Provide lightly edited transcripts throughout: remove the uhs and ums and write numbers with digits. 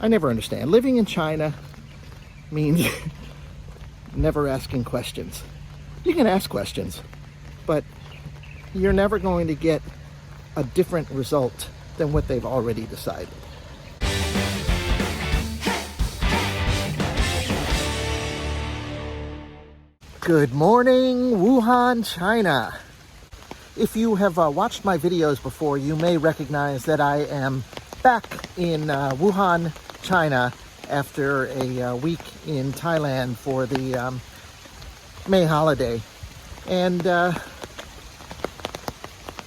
I never understand. Living in China means never asking questions. You can ask questions, but you're never going to get a different result than what they've already decided. Good morning, Wuhan, China. If you have watched my videos before, you may recognize that I am back in Wuhan, China, after a week in Thailand for the May holiday. And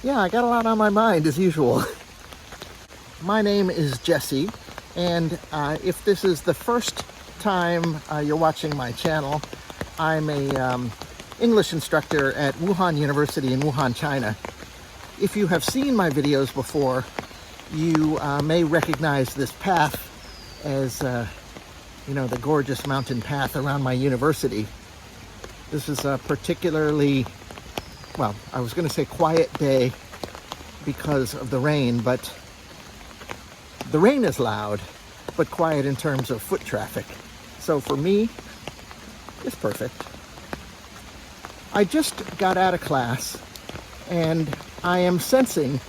yeah, I got a lot on my mind as usual. My name is Jesse, and if this is the first time you're watching my channel, I'm a English instructor at Wuhan University in Wuhan, China. If you have seen my videos before, you may recognize this path as, you know, the gorgeous mountain path around my university. This is a particularly, well, I was going to say quiet day because of the rain, but the rain is loud, but quiet in terms of foot traffic. So for me, it's perfect. I just got out of class and I am sensing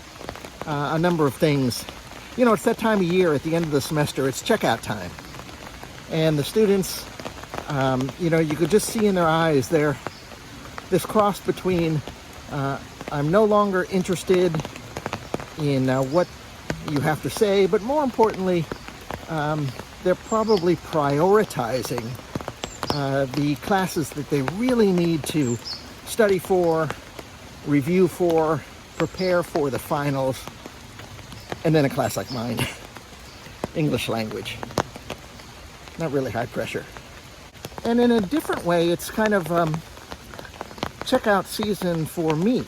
a number of things. You know, it's that time of year at the end of the semester, it's checkout time. And the students, you know, you could just see in their eyes they're this cross between I'm no longer interested in what you have to say, but more importantly, they're probably prioritizing the classes that they really need to study for, review for, prepare for the finals, and then a class like mine, English language. Not really high pressure. And in a different way, it's kind of checkout season for me.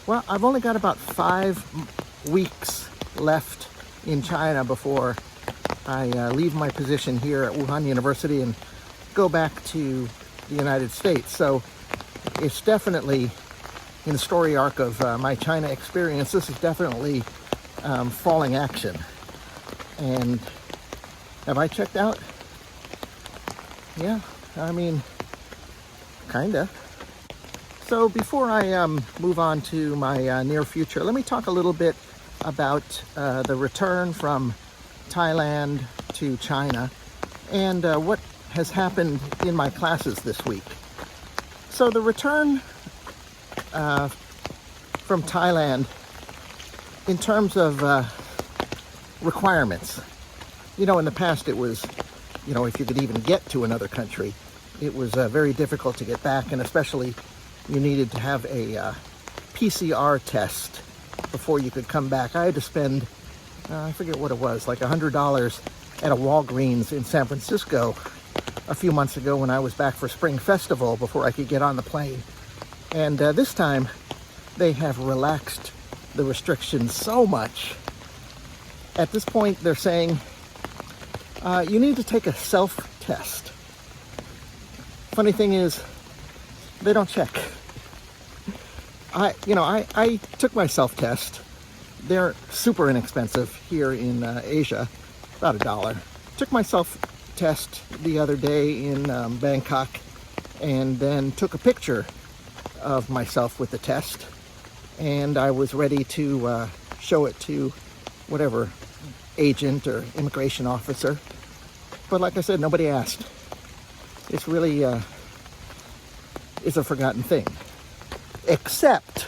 Well, I've only got about 5 weeks left in China before I leave my position here at Wuhan University and go back to the United States. So it's definitely, in the story arc of my China experience, this is definitely falling action. And have I checked out? Yeah, I mean, kinda. So before I move on to my near future, let me talk a little bit about the return from Thailand to China and what has happened in my classes this week. So the return from Thailand, in terms of requirements, you know, in the past it was, you know, if you could even get to another country, it was very difficult to get back, and especially you needed to have a PCR test before you could come back. I had to spend, I forget what it was, like $100 at a Walgreens in San Francisco a few months ago when I was back for Spring Festival before I could get on the plane. And this time they have relaxed the restrictions so much. At this point they're saying you need to take a self-test. Funny thing is, they don't check. I took my self-test. They're super inexpensive here in Asia, about $1. Took my self-test the other day in Bangkok, and then took a picture of myself with the test, and I was ready to show it to whatever agent or immigration officer. But like I said, nobody asked. It's really it's a forgotten thing. Except,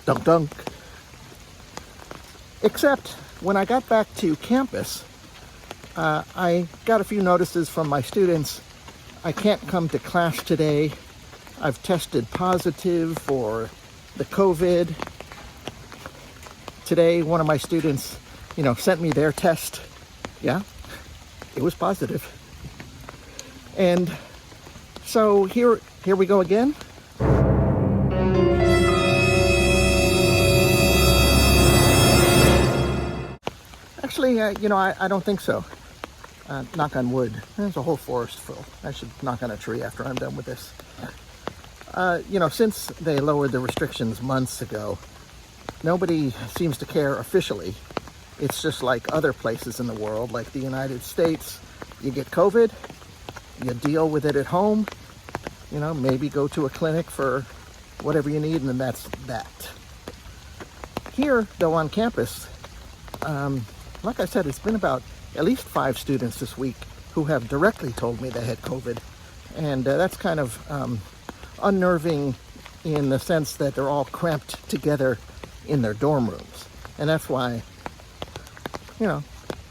dunk, except when I got back to campus, I got a few notices from my students. I can't come to class today. I've tested positive for the COVID. Today, one of my students, you know, sent me their test. Yeah, it was positive. And so here we go again. Actually, you know, I don't think so. Knock on wood. There's a whole forest full. I should knock on a tree after I'm done with this. You know, since they lowered the restrictions months ago, nobody seems to care officially It's just like other places in the world, like the United States. You get COVID, you deal with it at home, you know, maybe go to a clinic for whatever you need, and then that's that. Here, though, on campus, like I said, it's been about at least 5 students this week who have directly told me they had COVID. And that's kind of unnerving in the sense that they're all cramped together in their dorm rooms. And that's why, you know,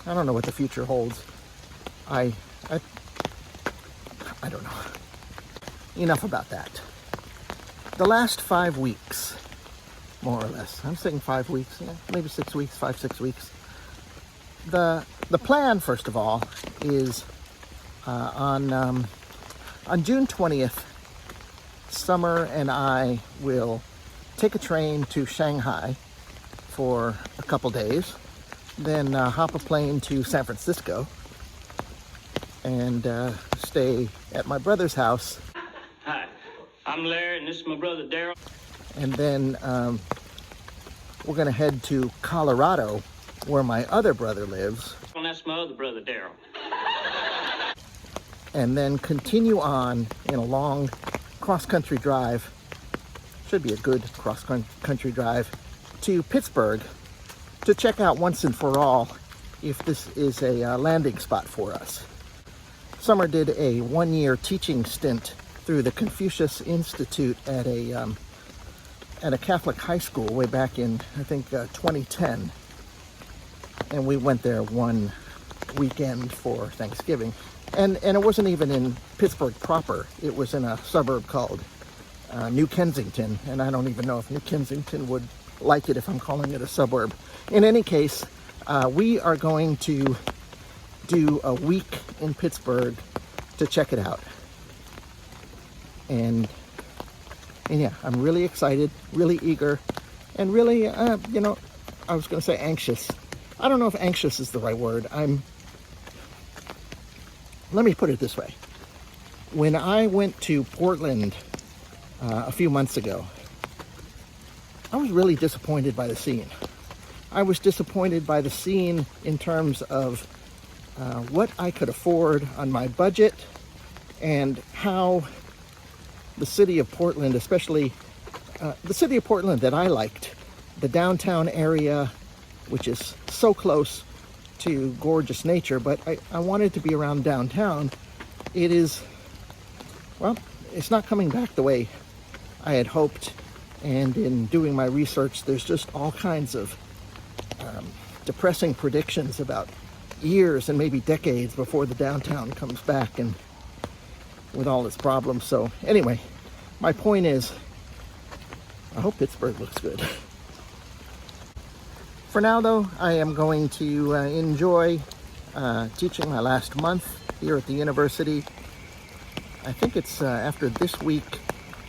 I don't know what the future holds. I don't know. Enough about that. The last 5 weeks, more or less. I'm saying 5 weeks, yeah, maybe 6 weeks, 5-6 weeks. The plan, first of all, is on June 20th, Summer and I will take a train to Shanghai for a couple days, then hop a plane to San Francisco and stay at my brother's house. Hi, I'm Larry, and this is my brother Daryl. And then we're going to head to Colorado, where my other brother lives. And that's my other brother Daryl. And then continue on in a long cross-country drive, should be a good cross-country drive, to Pittsburgh to check out once and for all if this is a landing spot for us. Summer did a 1-year teaching stint through the Confucius Institute at a Catholic high school way back in, I think, 2010. And we went there one weekend for Thanksgiving. And it wasn't even in Pittsburgh proper. It was in a suburb called New Kensington. And I don't even know if New Kensington would like it if I'm calling it a suburb. In any case, we are going to do a week in Pittsburgh to check it out. And yeah, I'm really excited, really eager, and really, you know, I was going to say anxious. I don't know if anxious is the right word. Let me put it this way. When I went to Portland a few months ago, I was really disappointed by the scene. I was disappointed by the scene in terms of what I could afford on my budget and how the city of Portland, especially the city of Portland that I liked, the downtown area, which is so close to gorgeous nature, but I wanted to be around downtown. It is, well, it's not coming back the way I had hoped. And in doing my research, there's just all kinds of depressing predictions about years and maybe decades before the downtown comes back and with all its problems. So anyway, my point is, I hope Pittsburgh looks good. For now, though, I am going to enjoy teaching my last month here at the university. I think it's after this week,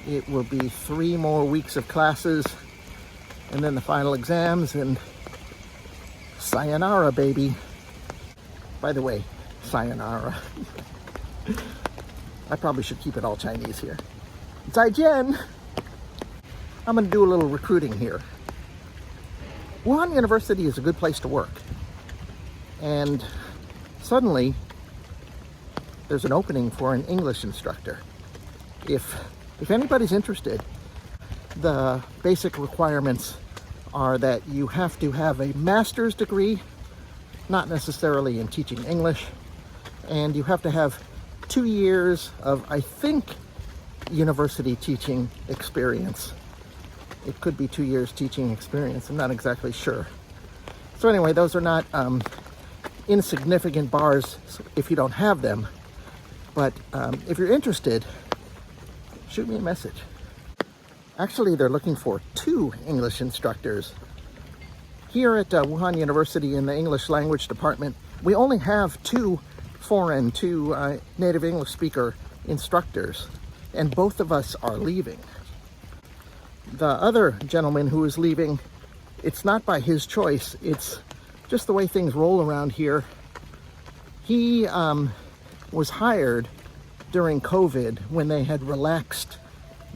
it will be 3 more weeks of classes and then the final exams, and sayonara, baby. By the way, sayonara. I probably should keep it all Chinese here. Zaijian! I'm going to do a little recruiting here. Wuhan University is a good place to work. And suddenly, there's an opening for an English instructor. If anybody's interested, the basic requirements are that you have to have a master's degree, not necessarily in teaching English, and you have to have 2 years of, I think, university teaching experience. It could be 2 years teaching experience. I'm not exactly sure. So anyway, those are not insignificant bars if you don't have them. But if you're interested, shoot me a message. Actually, they're looking for 2 English instructors. Here at Wuhan University in the English language department, we only have 2 native English speaker instructors, and both of us are leaving. The other gentleman who is leaving, it's not by his choice, it's just the way things roll around here. He was hired during COVID when they had relaxed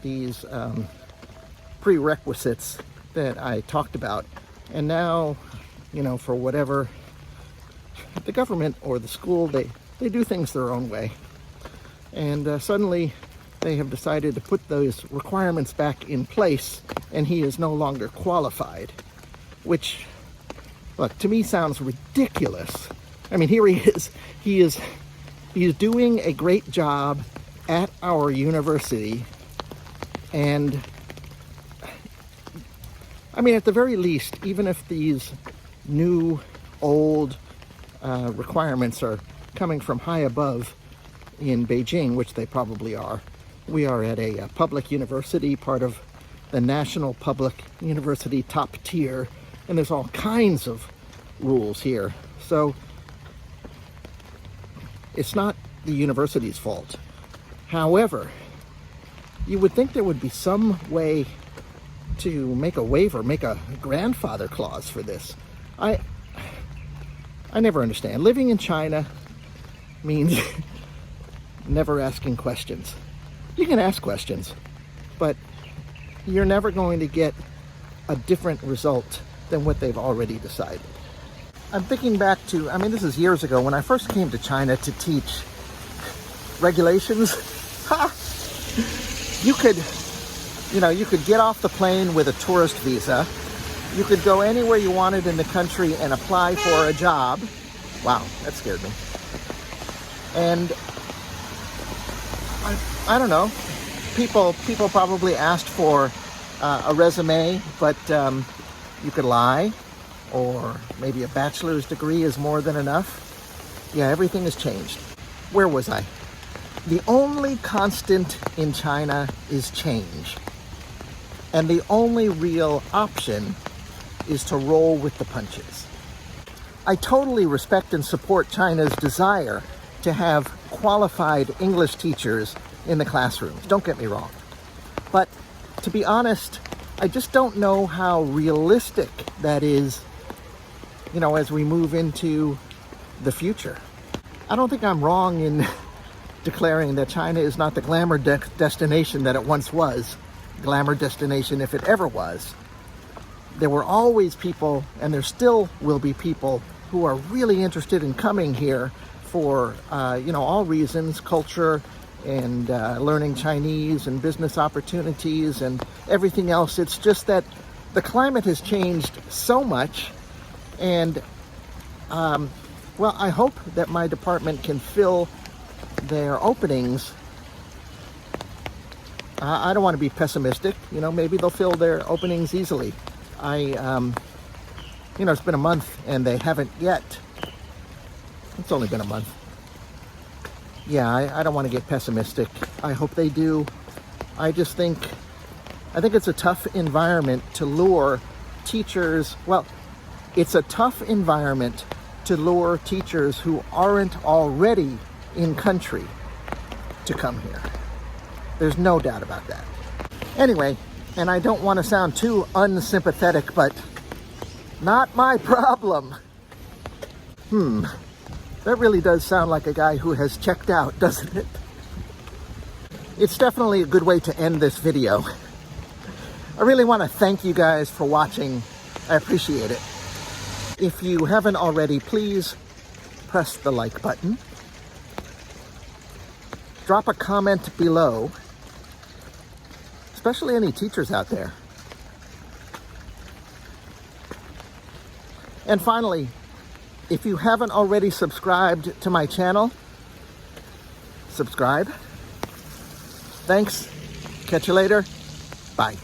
these prerequisites that I talked about. And now, for whatever the government or the school, they do things their own way. And suddenly they have decided to put those requirements back in place, and he is no longer qualified, which, look, to me sounds ridiculous. I mean, here he is doing a great job at our university, and I mean, at the very least, even if these new, old requirements are coming from high above in Beijing, which they probably are, we are at a public university, part of the national public university top tier, and there's all kinds of rules here. So it's not the university's fault. However, you would think there would be some way to make a waiver, make a grandfather clause for this. I never understand. Living in China means never asking questions. You can ask questions, but you're never going to get a different result than what they've already decided. I'm thinking back to, I mean, this is years ago when I first came to China to teach regulations. You could get off the plane with a tourist visa. You could go anywhere you wanted in the country and apply for a job. Wow, that scared me. And I don't know. People probably asked for a resume, but you could lie, or maybe a bachelor's degree is more than enough. Yeah, everything has changed. Where was I? The only constant in China is change. And the only real option is to roll with the punches. I totally respect and support China's desire to have qualified English teachers in the classrooms. Don't get me wrong. But to be honest, I just don't know how realistic that is, as we move into the future. I don't think I'm wrong in declaring that China is not the glamour destination that it once was. Glamour destination, if it ever was. There were always people, and there still will be people, who are really interested in coming here for, all reasons, culture, and learning Chinese, and business opportunities, and everything else. It's just that the climate has changed so much, and, I hope that my department can fill their openings. I don't want to be pessimistic. Maybe they'll fill their openings easily. It's been a month and they haven't yet. It's only been a month. Yeah, I don't want to get pessimistic. I hope they do. I think it's a tough environment to lure teachers. Well, it's a tough environment to lure teachers who aren't already in country to come here. There's no doubt about that. Anyway, and I don't want to sound too unsympathetic, but not my problem. That really does sound like a guy who has checked out, doesn't it? It's definitely a good way to end this video. I really want to thank you guys for watching. I appreciate it. If you haven't already, please press the like button. Drop a comment below, especially any teachers out there. And finally, if you haven't already subscribed to my channel, subscribe. Thanks. Catch you later. Bye.